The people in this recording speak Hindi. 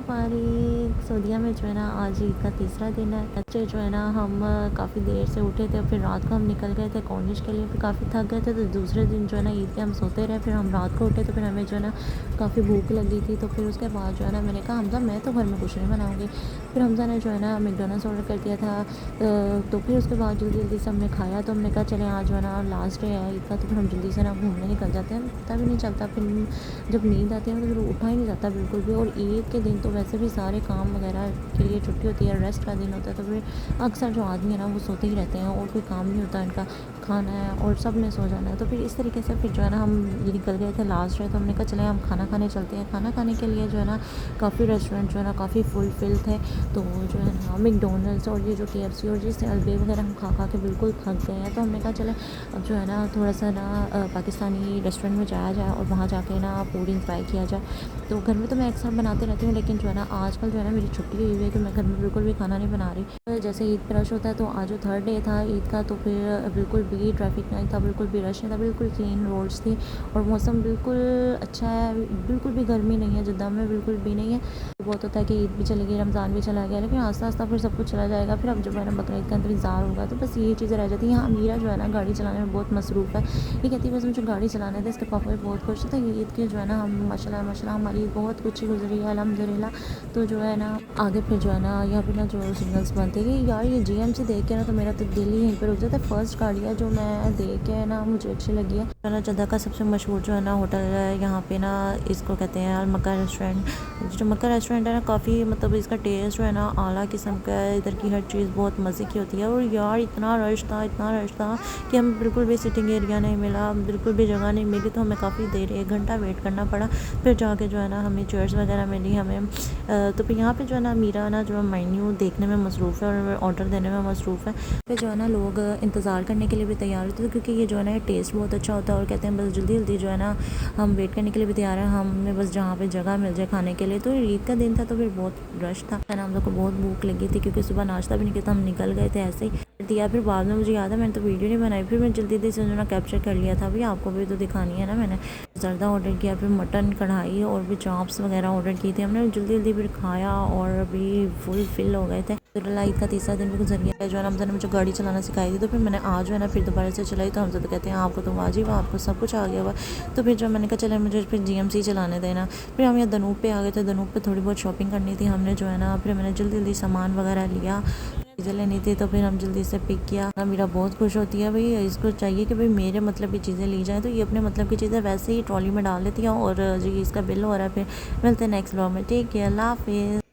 मुबारक। सऊदीया में जो है ना आज ईद का तीसरा दिन है। बच्चे जो है ना हम काफ़ी देर से उठे थे, फिर रात को हम निकल गए थे कॉर्निश के लिए, फिर काफ़ी थक गए थे। तो दूसरे दिन जो है ना ईद के हम सोते रहे, फिर हम रात को उठे तो फिर हमें जो है ना काफ़ी भूख लगी थी। तो फिर उसके बाद जो है ना मैंने कहा हमजा मैं तो घर में कुछ नहीं बनाऊँगी। फिर हमजा ने जो है ना मैकडॉनल्ड्स ऑर्डर कर दिया था। तो फिर उसके बाद जल्दी जल्दी से हमने खाया। तो हमने कहा चलें आज जो है ना लास्ट डे है ईद का, तो फिर हम जल्दी से ना घूमने निकल जाते हैं। पता भी नहीं चलता, फिर जब नींद आती है तो फिर उठा ही नहीं जाता बिल्कुल भी। और ईद के दिन तो वैसे भी सारे काम वगैरह के लिए छुट्टी होती है, रेस्ट का दिन होता है। तो फिर अक्सर जो आदमी है ना वो सोते ही रहते हैं और कोई काम नहीं होता इनका, खाना है और सब ने सो जाना है। तो फिर इस तरीके से फिर जो है ना हम निकल गए थे लास्ट डे। तो हमने कहा चले हम खाना खाने चलते हैं। खाना खाने के लिए जो है ना काफ़ी रेस्टोरेंट जो है ना काफ़ी फुलफिल थे। तो जो है ना मैकडॉनल्ड्स और ये जो KFC और ये अलबे वगैरह हम खा खा के बिल्कुल थक गए हैं। तो हमने कहा चले अब जो है ना थोड़ा सा ना पाकिस्तानी रेस्टोरेंट में जाया जाए और वहाँ जाके ना फूड इंजॉय किया जाए। तो घर में तो मैं अक्सर बनाते रहती हूँ, लेकिन जो है ना आजकल जो है ना मेरी छुट्टी हुई है तो मैं घर में बिल्कुल भी खाना नहीं बना रही। तो जैसे ईद पे रश होता है, तो आज जो थर्ड डे था ईद का, तो फिर बिल्कुल भी ट्रैफिक नहीं था, बिल्कुल भी रश नहीं था, बिल्कुल क्लीन रोड्स थी और मौसम बिल्कुल अच्छा है। बिल्कुल भी गर्मी नहीं है, जद्दा में बिल्कुल भी नहीं है। बहुत होता है कि ईद भी चली गई, रमज़ान भी चला गया, लेकिन आस्ता आस्ता फिर सब कुछ चला जाएगा। फिर अब जब है ना बकरा ईद का इंतज़ार होगा, तो बस यही चीज़ें रह जाती हैं। यहाँ अमीरा जो है ना गाड़ी चलाने में बहुत मसरूफ़ है। ये कहती है बस मुझे गाड़ी चलाने थे। इसके पापा भी बहुत खुश थे। ईद के जो है ना हम माशाल्लाह माशाल्लाह हमारी ईद बहुत अच्छी गुजरी है अल्हम्दुलिल्लाह। तो जो है ना आगे फिर जो है ना यहाँ पे ना जो सिग्नल्स बनते हैं यार, ये GMC देख के ना तो मेरा तो दिल ही यहीं पर रुक जाता है। फर्स्ट गाड़ी है जो मैं देख के ना मुझे अच्छी लगी है। ना जद्दा का सबसे मशहूर जो है ना होटल है यहाँ पे ना, इसको कहते हैं अल मक्का रेस्टोरेंट। जो मक्का रेस्टोरेंट है ना काफ़ी मतलब इसका टेस्ट जो है ना आला किस्म का है। इधर की हर चीज़ बहुत मज़े की होती है। और यार इतना रश था कि हमें बिल्कुल भी सिटिंग एरिया नहीं मिला, बिल्कुल भी जगह नहीं मिली। तो हमें काफ़ी देर 1 घंटा वेट करना पड़ा। फिर जाके जो है ना हमें चेयर्स वगैरह मिली हमें। तो फिर यहाँ पे जो है ना मीरा ना जो मेन्यू देखने में मसरूफ़ है और ऑर्डर देने में मसरूफ़ है। फिर जो है ना लोग इंतज़ार करने के लिए भी तैयार होते थे, क्योंकि ये जो है ना टेस्ट बहुत अच्छा होता है। और कहते हैं बस जल्दी जल्दी जो है ना हम वेट करने के लिए भी तैयार हैं, हमें बस जहाँ पे जगह मिल जाए खाने के लिए। तो ईद का दिन था तो फिर बहुत रश था ना, हम लोग को बहुत भूख लगी थी, क्योंकि सुबह नाश्ता भी नहीं किया था, हम निकल गए थे ऐसे ही दिया। फिर बाद में मुझे याद है मैंने तो वीडियो नहीं बनाई, फिर मैं जल्दी जल्दी से जो ना कैप्चर कर लिया था। भैया आपको भी तो दिखानी है ना। मैंने ज़रदा ऑर्डर किया, फिर मटन कढ़ाई और भी चॉप्स वगैरह ऑर्डर किए थे हमने। जल्दी जल्दी फिर खाया और अभी फुल फिल हो गए थे। तो ईद का तीसरा दिन भी गुजर गया। जो है ना हमजा ने मुझे गाड़ी चलाना सिखाई थी, तो फिर मैंने आज जो है ना फिर दोबारा से चलाई। तो हमजा तो कहते हैं आपको तो वाजिब, आपको सब कुछ आ गया हुआ। तो फिर जब मैंने कहा चले मुझे फिर GMC चलाने देना। फिर हम यहाँ दनूब पे आ गए थे। दनूब पे थोड़ी बहुत शॉपिंग करनी थी हमने जो है ना। फिर मैंने जल्दी जल्दी सामान वगैरह लिया, चीज़ें लेनी थी, तो फिर हम जल्दी से पिक किया। मेरा बहुत खुश होती है भाई, इसको चाहिए कि भाई मेरे मतलब की चीज़ें ली जाएँ। तो ये अपने मतलब की चीज़ें वैसे ही ट्रॉली में डाल लेती हैं। और जी इसका बिल हो रहा है। फिर मिलते हैं नेक्स्ट ब्लॉग में। टेक केयर, अल्लाह हाफिज़।